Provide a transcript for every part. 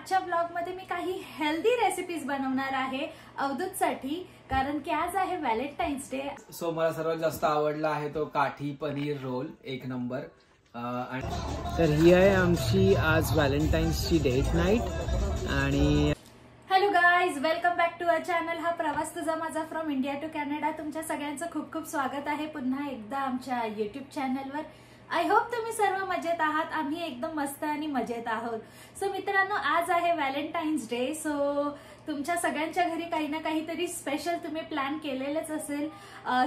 आजच्या ब्लॉगमध्ये मी काही हेल्दी रेसिपीज बनवणार आहे अवधूतसाठी, कारण की आज आहे व्हॅलेंटाईन्स डे. सो मला सर्वात जास्त आवडला आहे तो काठी पनीर रोल, एक नंबर. तर ही आहे आमची आज व्हॅलेंटाईन्सची डेट नाईट. आणि hello guys, welcome back to our channel. हा प्रवास तुझा माझा फ्रॉम इंडिया टू कॅनडा. तुमच्या सगळ्यांचं खूप खूप स्वागत आहे पुन्हा एकदा आमच्या युट्यूब चॅनलवर. आय होप तुम्ही सर्व मजेत आहात. आम्ही एकदम मस्त आणि मजेत आहोत. सो मित्रांनो, आज आहे व्हॅलेंटाईन्स डे. सो तुमच्या सगळ्यांच्या घरी काही ना काहीतरी स्पेशल तुम्ही प्लॅन केलेलंच असेल.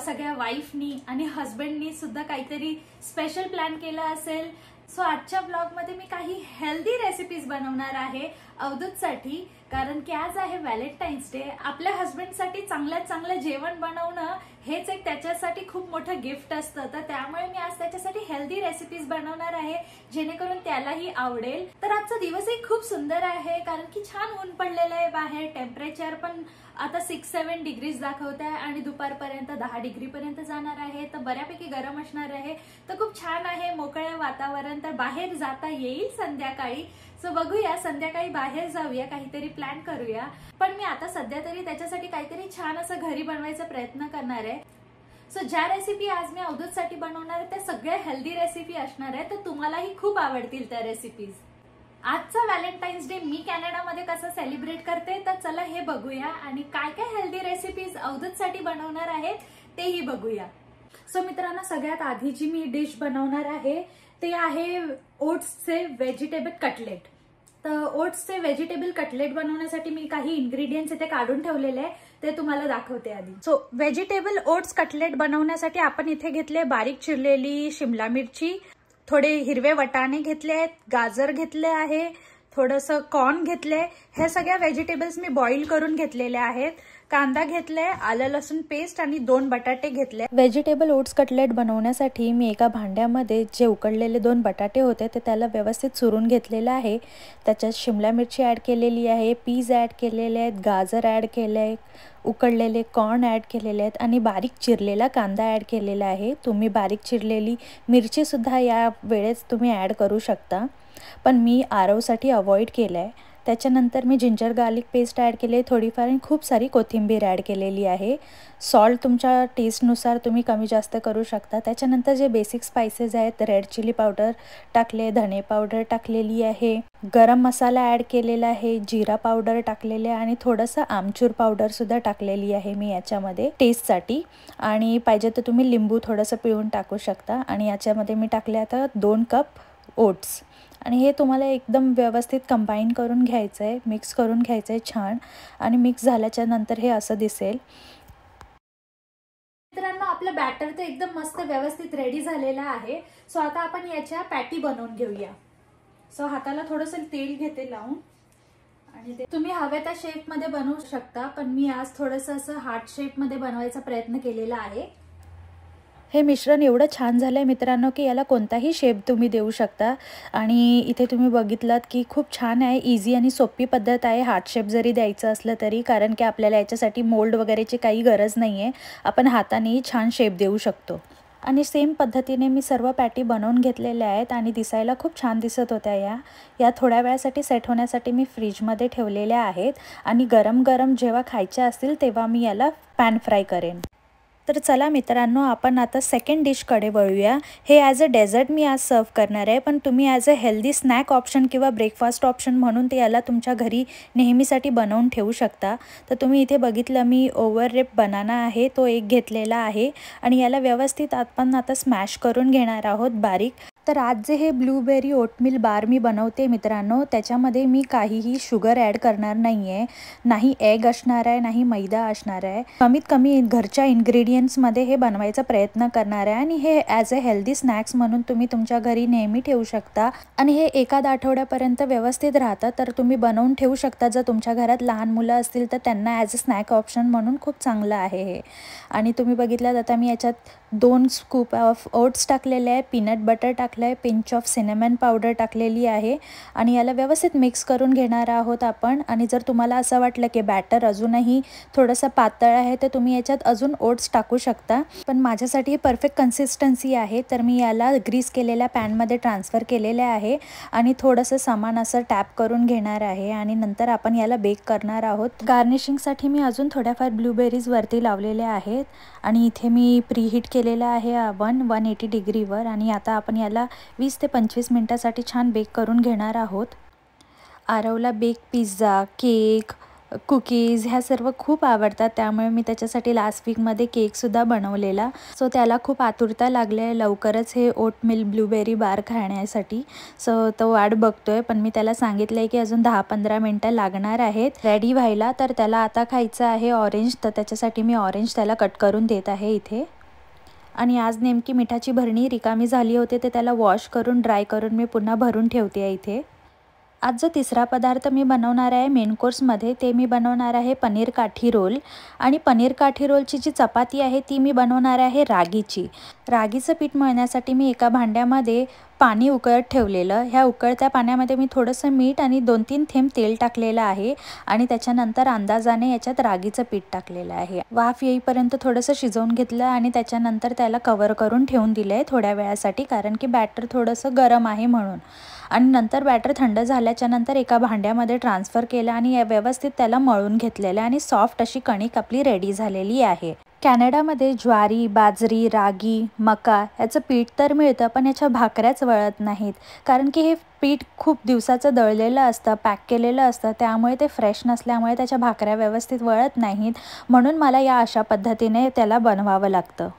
सगळ्या वाईफनी आणि हस्बंडनी सुद्धा काहीतरी स्पेशल प्लॅन केला असेल. सो आजच्या ब्लॉगमध्ये मी काही हेल्दी रेसिपीज बनवणार आहे अवधूतसाठी, कारण की आज आहे व्हॅलेंटाईन्स डे. आपल्या हस्बंडसाठी चांगल्यात चांगलं जेवण बनवणं हेच एक त्याच्यासाठी खूप मोठं गिफ्ट असतं. तर त्यामुळे मी आज त्याच्यासाठी हेल्दी रेसिपीज बनवणार आहे, जेणेकरून त्यालाही आवडेल. तर आजचा दिवसही खूप सुंदर आहे, कारण की छान ऊन पडलेलं आहे बाहेर. टेम्परेचर पण आता 6-7 डिग्रीज दाखवत आहे आणि दुपारपर्यंत 10 डिग्री पर्यंत जाणार आहे. तर बऱ्यापैकी गरम असणार आहे. तर खूप छान आहे, मोकळं वातावरण. तर बाहेर जाता येईल संध्याकाळी. सो बघूया, संध्याकाळी बाहेर जाऊया, काहीतरी प्लॅन करूया. पण मी आता सध्या तरी त्याच्यासाठी काहीतरी छान असं घरी बनवायचा प्रयत्न करणार आहे. सो ज्या रेसिपी आज मी अवधूतसाठी बनवणार आहे त्या सगळ्या हेल्दी रेसिपी असणार आहे. तर तुम्हालाही खूप आवडतील त्या रेसिपीज. आजचा व्हॅलेंटाईन्स डे मी कॅनडामध्ये कसं सेलिब्रेट करते, तर चला हे बघूया. आणि काय काय हेल्दी रेसिपीज अवधूतसाठी बनवणार आहेत तेही बघूया. सो मित्रांनो, सगळ्यात आधी जी मी डिश बनवणार आहे ते आहे ओट्सचे व्हेजिटेबल कटलेट. तर ओट्सचे व्हेजिटेबल कटलेट बनवण्यासाठी मी काही इन्ग्रेडियंट्स इथे काढून ठेवलेले आहे, ते तुम्हाला दाखवते आधी. सो व्हेजिटेबल ओट्स कटलेट बनवण्यासाठी आपण इथे घेतले बारीक चिरलेली शिमला मिरची, थोडे हिरवे वटाणे घेतले आहेत, गाजर घेतले आहे, थोडंसं कॉर्न घेतले. हे सगळ्या व्हेजिटेबल्स मी बॉईल करून घेतलेले आहेत. कांदा घेतलाय, आलं लसूण पेस्ट आणि 2 बटाटे घेतले. व्हेजिटेबल ओट्स कटलेट बनवण्यासाठी मी एका भांड्यामध्ये जे उकडलेले 2 बटाटे होते ते त्याला व्यवस्थित चुरून घेतलेलं आहे. त्याच्यात शिमला मिरची ऍड केलेली आहे, पीज ऍड केलेले आहेत, गाजर ऍड केले आहे, उकडलेले कॉर्न ऍड केलेले आहेत आणि बारीक चिरलेला कांदा ऍड केलेला आहे. तुम्ही बारीक चिरलेली मिरची सुद्धा या वेळेस तुम्ही ऍड करू शकता, पण मी आरवसाठी अवॉइड केलं आहे. त्याच्यानंतर मी जिंजर गार्लिक पेस्ट ॲड केली, थोडीफार आणि खूप सारी कोथिंबीर ॲड केलेली आहे. सॉल्ट तुमच्या टेस्टनुसार तुम्ही कमी जास्त करू शकता. त्याच्यानंतर जे बेसिक स्पायसेस आहेत, रेड चिली पावडर टाकले, धने पावडर टाकलेली आहे, गरम मसाला ॲड केलेला आहे, जिरा पावडर टाकलेले आणि थोडंसं आमचूर पावडरसुद्धा टाकलेली आहे मी याच्यामध्ये टेस्टसाठी. आणि पाहिजे तर तुम्ही लिंबू थोडंसं पिळून टाकू शकता. आणि याच्यामध्ये मी टाकले आता 2 कप ओट्स. आणि हे तुम्हाला एकदम व्यवस्थित कंबाईन करून घ्यायचं आहे, मिक्स करून घ्यायचं आहे छान. आणि मिक्स झाल्याच्या नंतर हे असं दिसेल. मित्रांनो, आपलं बॅटर तर एकदम मस्त व्यवस्थित रेडी झालेलं आहे. सो आता आपण याच्या पॅटी बनवून घेऊया. सो हाताला थोडंसं तेल घेते लावून, आणि ते तुम्ही हव्या त्या शेपमध्ये बनवू शकता, पण मी आज थोडंसं असं हार्ट शेपमध्ये बनवायचा प्रयत्न केलेला आहे. हे मिश्रण एवढं छान झालं आहे मित्रांनो की याला कोणताही शेप तुम्ही देऊ शकता. आणि इथे तुम्ही बघितलात की खूप छान आहे, इझी आणि सोपी पद्धत आहे हार्ट शेप जरी द्यायचं असलं तरी, कारण की आपल्याला याच्यासाठी मोल्ड वगैरेची काही गरज नाही आहे. आपण हातानेही छान शेप देऊ शकतो. आणि सेम पद्धतीने मी सर्व पॅटी बनवून घेतलेल्या आहेत आणि दिसायला खूप छान दिसत होत्या. या थोड्या वेळासाठी सेट होण्यासाठी मी फ्रीजमध्ये ठेवलेल्या आहेत. आणि गरम गरम जेव्हा खायच्या असतील तेव्हा मी याला पॅन फ्राय करेन. तर चला मित्रांनो, आपण आता सेकंड डिशकडे वळूया. हे ॲज अ डेझर्ट मी आज सर्व करणार आहे, पण तुम्ही as a healthy snack option किंवा ब्रेकफास्ट ऑप्शन म्हणून ते याला तुमच्या घरी नेहमीसाठी बनवून ठेवू शकता. तर तुम्ही इथे बघितलं, मी ओव्हर रिप बनाना आहे तो एक घेतलेला आहे आणि याला व्यवस्थित आपण आता स्मॅश करून घेणार आहोत बारीक. तर आज जे हे ब्लूबेरी ओटमील बार मी बनवते मित्रांनो, त्याच्यामध्ये मी काहीही शुगर ॲड करणार नाही आहे, नाही एग असणार आहे, नाही मैदा असणार आहे. कमीत कमी घरच्या इन्ग्रेडियंट्समध्ये हे बनवायचा प्रयत्न करणार आहे. आणि हे ॲज अ हेल्दी स्नॅक्स म्हणून तुम्ही तुमच्या घरी नेहमी ठेवू शकता. आणि हे एखाद आठवड्यापर्यंत व्यवस्थित राहतं, तर तुम्ही बनवून ठेवू शकता. जर तुमच्या घरात लहान मुलं असतील तर त्यांना ॲज अ स्नॅक ऑप्शन म्हणून खूप चांगलं आहे हे. आणि तुम्ही बघितलं आता मी याच्यात 2 स्कूप ऑफ ओट्स टाकलेले आहे, पीनट बटर टाकले टाकलं आहे, पिंच ऑफ सिनेमन पावडर टाकलेली आहे आणि याला व्यवस्थित मिक्स करून घेणार आहोत आपण. आणि जर तुम्हाला असं वाटलं की बॅटर अजूनही थोडंसं पातळ आहे तर तुम्ही याच्यात अजून ओट्स टाकू शकता, पण माझ्यासाठी परफेक्ट कन्सिस्टन्सी आहे. तर मी याला ग्रीस केलेल्या पॅनमध्ये ट्रान्सफर केलेले आहे आणि थोडंसं सामान असं टॅप करून घेणार आहे आणि नंतर आपण याला बेक करणार आहोत. गार्निशिंगसाठी मी अजून थोड्याफार ब्लूबेरीज वरती लावलेले आहेत आणि इथे मी प्रीहीट केलेलं आहे 180 डिग्रीवर आणि आता आपण याला 20 ते 25 मिनटासाठी छान बेक करून घेणार आहोत. आरवला बेक पिझ्झा, केक, कुकीज ह्या सर्व खूप आवडतात, त्यामुळे मी त्याच्यासाठी लास्ट वीकमध्ये केकसुद्धा बनवलेला. सो त्याला खूप आतुरता लागली आहे लवकरच हे ओटमिल ब्लूबेरी बार खाण्यासाठी. सो तो वाट बघतोय, पण मी त्याला सांगितलं आहे की अजून 10-15 मिनटं लागणार आहेत रेडी व्हायला. तर त्याला आता खायचं आहे ऑरेंज, तर त्याच्यासाठी मी ऑरेंज त्याला कट करून देत आहे इथे. आणि आज नेमकी मिठाची भरणी रिकामी झाली होती, तर त्याला वॉश करून ड्राय करून मी पुन्हा भरून ठेवते आहे इथे. आज जो तिसरा पदार्थ मी बनवणार आहे मेन कोर्समध्ये, ते मी बनवणार आहे पनीर काठी रोल. आणि पनीर काठी रोलची जी चपाती आहे ती मी बनवणार आहे रागीची. रागीचं पीठ मळण्यासाठी मी एका भांड्यामध्ये पाणी उकळत ठेवलेलं. ह्या उकळत्या पाण्यामध्ये मी थोडंसं मीठ आणि 2-3 थेंब तेल टाकलेलं आहे आणि त्याच्यानंतर अंदाजाने याच्यात रागीचं पीठ टाकलेलं आहे. वाफ येईपर्यंत थोडंसं शिजवून घेतलं आणि त्याच्यानंतर त्याला कवर करून ठेवून दिलं आहे थोड्या वेळासाठी, कारण की बॅटर थोडंसं गरम आहे म्हणून. आणि नंतर बॅटर थंड झाल्याच्यानंतर एका भांड्यामध्ये ट्रान्सफर केलं आणि व्यवस्थित त्याला मळून घेतलेलं आणि सॉफ्ट अशी कणिक आपली रेडी झालेली आहे. कॅनडामध्ये ज्वारी, बाजरी, रागी, मका याचं पीठ तर मिळतं, पण याच्या भाकऱ्याच वळत नाहीत, कारण की हे पीठ खूप दिवसाचं दळलेलं असतं, पॅक केलेलं असतं, त्यामुळे ते फ्रेश नसल्यामुळे त्याच्या भाकऱ्या व्यवस्थित वळत नाहीत. म्हणून मला या अशा पद्धतीने त्याला बनवावं लागतं.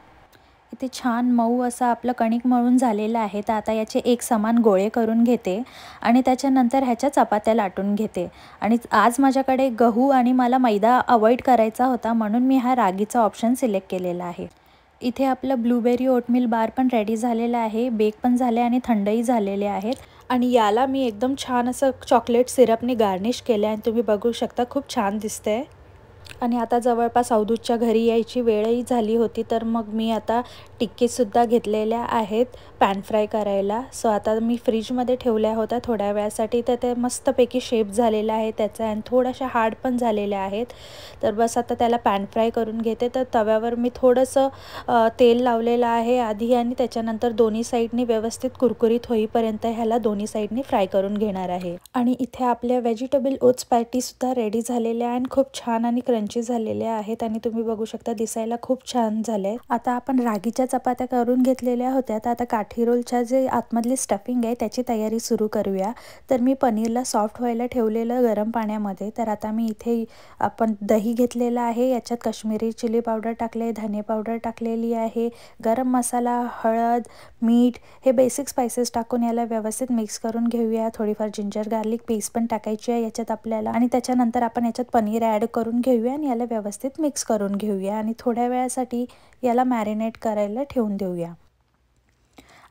इथे छान मऊ असं आपलं कणिक मळून झालेलं आहे. तर आता याचे एक समान गोळे करून घेते आणि त्याच्यानंतर ह्याच्या चपात्या लाटून घेते. आणि आज माझ्याकडे गहू आणि मला मैदा अवॉइड करायचा होता, म्हणून मी हा रागीचा ऑप्शन सिलेक्ट केलेला आहे. इथे आपलं ब्लूबेरी ओटमिल बार पण रेडी झालेलं आहे, बेक पण झाले आणि थंडही झालेले आहेत. आणि याला मी एकदम छान असं चॉकलेट सिरपने गार्निश केलं आहे आणि तुम्ही बघू शकता खूप छान दिसतंय. आणि आता जवळपास अवधूतच्या घरी यायची वेळही झाली होती, तर मग मी आता टिक्कीसुद्धा घेतलेल्या आहेत पॅन फ्राय करायला. सो आता मी फ्रीजमध्ये ठेवल्या होत्या थोड्या वेळासाठी, तर ते मस्तपैकी शेप झालेला आहे त्याचा आणि थोड्याशा हार्ड पण झालेल्या आहेत. तर बस आता त्याला पॅन फ्राय करून घेते. तर तव्यावर मी थोडंसं तेल लावलेलं आहे आधी आणि त्याच्यानंतर दोन्ही साईडनी व्यवस्थित कुरकुरीत होईपर्यंत ह्याला दोन्ही साईडनी फ्राय करून घेणार आहे. आणि इथे आपल्या व्हेजिटेबल ओट्स पॅटीसुद्धा रेडी झालेल्या आहे आणि खूप छान आणि क्रंची झालेल्या आहेत आणि तुम्ही बघू शकता दिसायला खूप छान झाले. आता आपण रागीच्या चपात्या करून घेतलेल्या होत्या, तर आता काठी रोलच्या जे आतमधली स्टफिंग आहे त्याची तयारी सुरू करूया. तर मी पनीरला सॉफ्ट व्हायला ठेवलेलं गरम पाण्यामध्ये. तर आता मी इथे आपण दही घेतलेलं आहे, याच्यात काश्मीरी चिली पावडर टाकले, धने पावडर टाकलेली आहे, गरम मसाला, हळद, मीठ हे बेसिक स्पाइसेस टाकून याला व्यवस्थित मिक्स करून घेऊया. थोडीफार जिंजर गार्लिक पेस्ट पण टाकायची आहे याच्यात आपल्याला आणि त्याच्यानंतर आपण याच्यात पनीर ॲड करून घेऊया आणि याला व्यवस्थित मिक्स करून घेऊया आणि थोड्या वेळासाठी याला मॅरिनेट करायला ठेवून देऊया.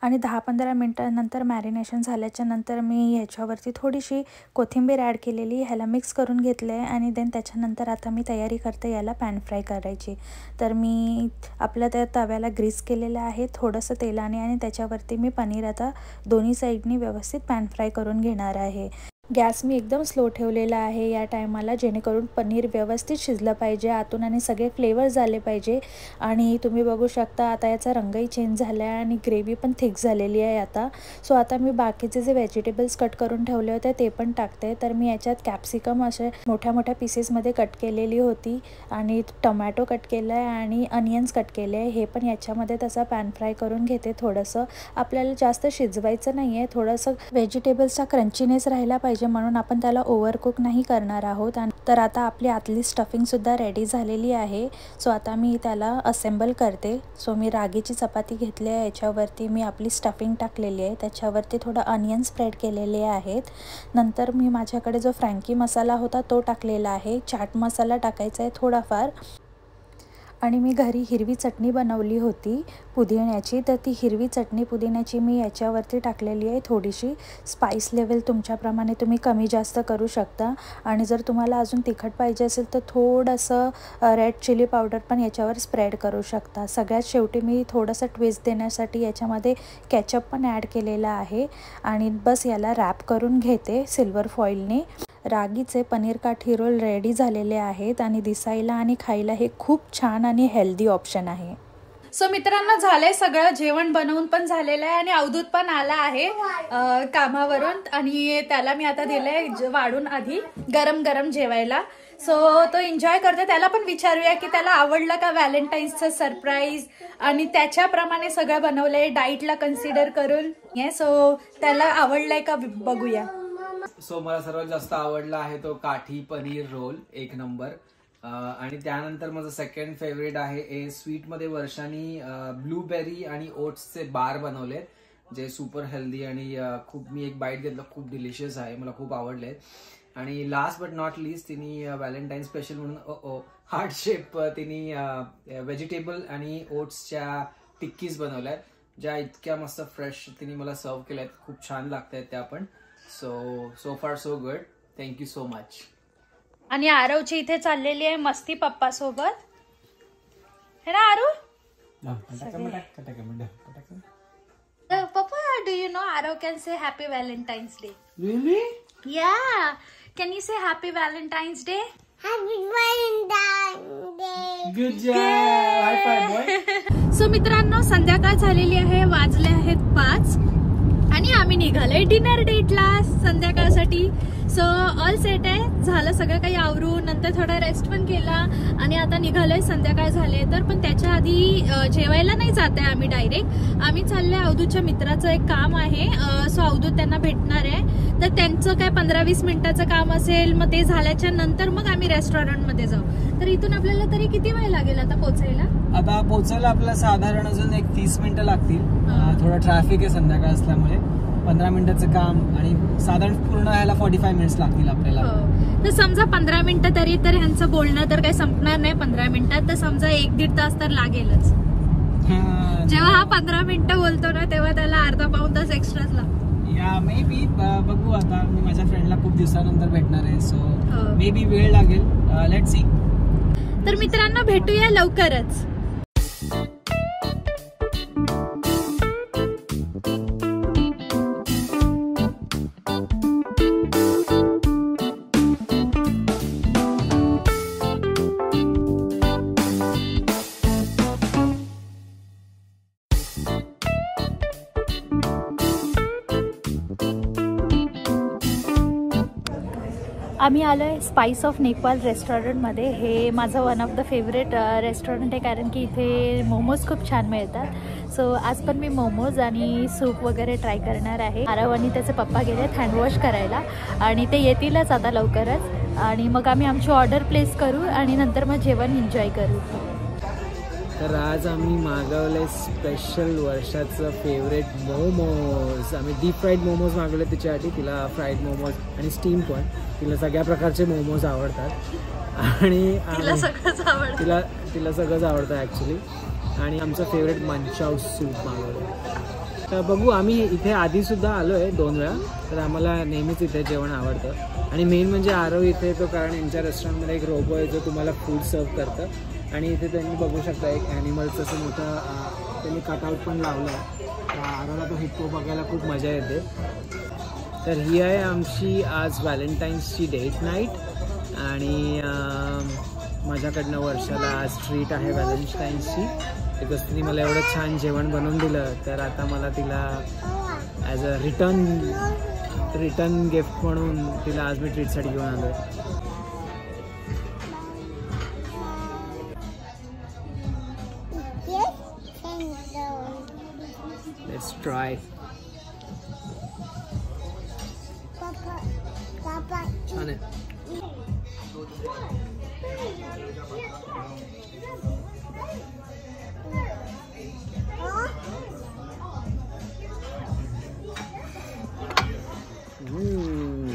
आणि 10-15 मिनटानंतर मॅरिनेशन झाल्याच्या नंतर मी ह्याच्यावरती थोडीशी कोथिंबीर ॲड केलेली, ह्याला मिक्स करून घेतलं आहे आणि देन त्याच्यानंतर आता मी तयारी करते याला पॅन फ्राय करायची. तर मी आपल्या त्या तव्याला ग्रीस केलेलं आहे थोडंसं तेलाने आणि त्याच्यावरती मी पनीर आता दोन्ही साईडनी व्यवस्थित पॅन फ्राय करून घेणार आहे. गॅस मी एकदम स्लो ठेवलेला आहे या टायमाला, जेणेकरून पनीर व्यवस्थित शिजलं पाहिजे आतून आणि सगळे फ्लेवर्स आले पाहिजे. आणि तुम्ही बघू शकता आता याचा रंगही चेंज झाला आहे आणि ग्रेव्ही पण थिक झालेली आहे आता. सो आता मी बाकीचे जे व्हेजिटेबल्स कट करून ठेवले होते ते पण टाकते. तर मी याच्यात कॅप्सिकम असे मोठ्या मोठ्या पीसेसमध्ये कट केलेली होती आणि टोमॅटो कट केलं आहे आणि अनियन्स कट केले आहे, हे पण याच्यामध्ये तसा पॅन फ्राय करून घेते. थोडंसं आपल्याला जास्त शिजवायचं नाही आहे, थोडंसं व्हेजिटेबल्सचा क्रंचीनेस राहिला पाहिजे म्हणून आपण त्याला ओव्हरकुक नाही करणार आहोत. आणि तर आता आपली आतली स्टफिंगसुद्धा रेडी झालेली आहे. सो आता मी त्याला असेंबल करते. सो मी रागीची चपाती घेतली आहे, याच्यावरती मी आपली स्टफिंग टाकलेली आहे, त्याच्यावरती थोडं अनियन स्प्रेड केलेले आहेत. नंतर मी माझ्याकडे जो फ्रँकी मसाला होता तो टाकलेला आहे, चाट मसाला टाकायचा आहे थोडाफार आणि मी घरी हिरवी चटणी बनवली होती पुदिन्याची, तर ती हिरवी चटणी पुदिन्याची मी याच्यावरती टाकलेली आहे. थोडीशी स्पाइस लेवल तुमच्याप्रमाणे तुम्ही कमी जास्त करू शकता. आणि जर तुम्हाला अजून तिखट पाहिजे असेल तर थोडंसं रेड चिली पावडर पण याच्यावर स्प्रेड करू शकता. सगळ्यात शेवटी मी थोडंसं ट्विस्ट देण्यासाठी याच्यामध्ये केचप पण ॲड केलेला आहे. आणि बस याला रॅप करून घेते सिल्वर फॉईलने. रागीचे पनीर काठी रोल रेडी झालेले आहेत आणि दिसायला आणि खायला हे खूप छान आणि हेल्दी ऑप्शन आहे. सो मित्रांनो, झालंय सगळं, जेवण बनवून पण झालेलं आहे आणि अवधूत पण आला आहे कामावरून आणि त्याला मी आता दिलंय वाढून आधी गरम गरम जेवायला. सो तो एन्जॉय करतो. त्याला पण विचारूया की त्याला आवडलं का व्हॅलेंटाईन्सचं सरप्राईज आणि त्याच्याप्रमाणे सगळं बनवलंय डाईटला कन्सिडर करून. सो त्याला आवडलंय का बघूया. सो मला सर्वात जास्त आवडला आहे तो काठी पनीर रोल, एक नंबर. आणि त्यानंतर माझं सेकंड फेवरेट आहे स्वीटमध्ये वर्षानी ब्लूबेरी आणि ओट्सचे बार बनवले, जे सुपर हेल्दी आणि खूप, मी एक बाईट घेतलं, खूप डिलिशियस आहे, मला खूप आवडले. आणि लास्ट बट नॉट लिस्ट तिने व्हॅलेंटाईन स्पेशल म्हणून हार्ट शेप तिने व्हेजिटेबल आणि ओट्सच्या टिक्कीज बनवल्यात, ज्या इतक्या मस्त फ्रेश तिने मला सर्व केल्यात. खूप छान लागतात त्या पण. सो फार so good. Thank you so much. आणि आरवची इथे चाललेली आहे मस्ती पप्पा सोबत, है ना आरू? पप्पा, do you know Arav can say happy Valentine's Day? Really? Yeah. Can you say happy Valentine's Day? Happy Valentine's Day. Good job. High five, boy. So मित्रांनो, संध्याकाळ झालेली आहे, वाजले आहेत 5 आणि आम्ही निघालोय डिनर डेटला संध्याकाळसाठी. सो ऑल सेट आहे, झालं सगळं काही आवरून, नंतर थोडा रेस्ट पण केला आणि आता निघालोय. संध्याकाळ झाले तर पण त्याच्या आधी जेवायला नाही जात आहे आम्ही डायरेक्ट. आम्ही चाललोय अवधूतच्या मित्राचं एक काम आहे. सो अवधूत त्यांना भेटणार आहे, तर त्यांचं काय 15-20 मिनिटाचं काम असेल. मग ते झाल्याच्या नंतर मग आम्ही रेस्टॉरंटमध्ये जाऊ. तर इथून आपल्याला तरी किती वेळ लागेल आता पोहोचायला? आता पोहोचायला आपल्याला साधारण अजून एक 30 मिनिटं लागतील. थोडं ट्रॅफिक आहे संध्याकाळ असल्यामुळे. 15 मिनिटाचं काम आणि साधारण पूर्ण व्हायला 45 मिनिट्स लागतील आपल्याला. तर समजा 15 मिनिटं तरी, तर ह्यांचं बोलणं तर काही संपणार नाही 15 मिनिटात, तर समजा 1-1.5 तास तर लागेलच. जेव्हा हा 15 मिनिटं बोलतो ना, तेव्हा त्याला अर्धा-पाऊण तास एक्स्ट्राच लागतो. या मे बी, बघू आता. मी माझ्या फ्रेंडला खूप दिवसानंतर भेटणार आहे, सो मे बी वेळ लागेल. Let see. तर मित्रांनो, भेटूया लवकरच. आम्ही आलो आहे स्पाइस ऑफ नेपाल रेस्टॉरंटमध्ये. हे माझं one of the favourite restaurant आहे, कारण की इथे मोमोज खूप छान मिळतात. सो आज पण मी मोमोज आणि सूप वगैरे ट्राय करणार आहे. आरव आणि त्याचे पप्पा गेलेत हँडवॉश करायला आणि ते येतीलच आता लवकरच. आणि मग आम्ही आमची ऑर्डर प्लेस करू आणि नंतर मग जेवण एन्जॉय करू. तर आज आम्ही मागवले स्पेशल वर्षाचं फेवरेट मोमोज. आम्ही डीप फ्राईड मोमोज मागवले तिच्यासाठी. तिला फ्राईड मोमोज आणि स्टीम पण. तिला सगळ्या प्रकारचे मोमोज आवडतात आणि तिला सगळंच आवडतं. तिला सगळंच आवडतं ॲक्च्युली. आणि आमचं फेवरेट मंचाव सूप मागवलं. तर बघू, आम्ही इथे आधीसुद्धा आलो आहे 2 वेळा, तर आम्हाला नेहमीच इथे जेवण आवडतं. आणि मेन म्हणजे आरव इथे येतो कारण यांच्या रेस्टॉरंटमध्ये एक रोबो आहे जो तुम्हाला फूड सर्व करतं. आणि इथे त्यांनी बघू शकता एक ॲनिमलचं असं मोठं त्यांनी कटआउट पण लावलं आहे. आरवला तो हिप्पो बघायला खूप मजा येते. तर ही आहे आमची आज व्हॅलेंटाईन्सची डेट नाईट आणि माझ्याकडनं वर्षाला आज ट्रीट आहे व्हॅलेंटाईन्सची. बिकॉज तिने मला एवढं छान जेवण बनवून दिलं, तर आता मला तिला ॲज अ रिटर्न गिफ्ट म्हणून तिला आज मी ट्रीटसाठी घेऊन आलो आहे. Let's try. छान आहे.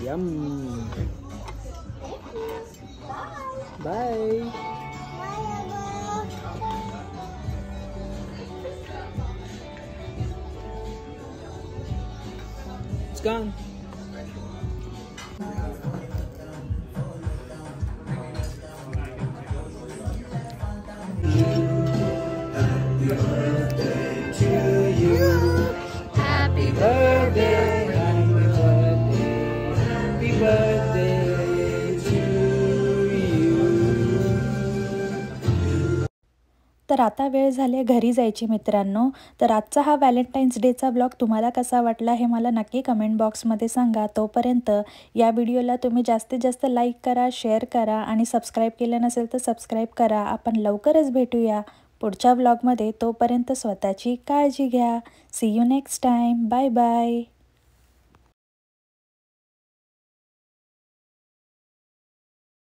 Yum. Bye. Muskan. Happy birthday, happy birthday to you. तर आता वेळ झाली आहे घरी जायची मित्रांनो. तर आजचा हा व्हॅलेंटाईन्स डेचा ब्लॉग तुम्हाला कसा वाटला हे मला नक्की कमेंट बॉक्समध्ये सांगा. तोपर्यंत या व्हिडिओला तुम्ही जास्तीत जास्त लाईक करा, शेअर करा आणि सबस्क्राईब केलं नसेल तर सबस्क्राईब करा. आपण लवकरच भेटूया पुढच्या ब्लॉगमध्ये. तोपर्यंत स्वतःची काळजी घ्या. See you next time. Bye bye.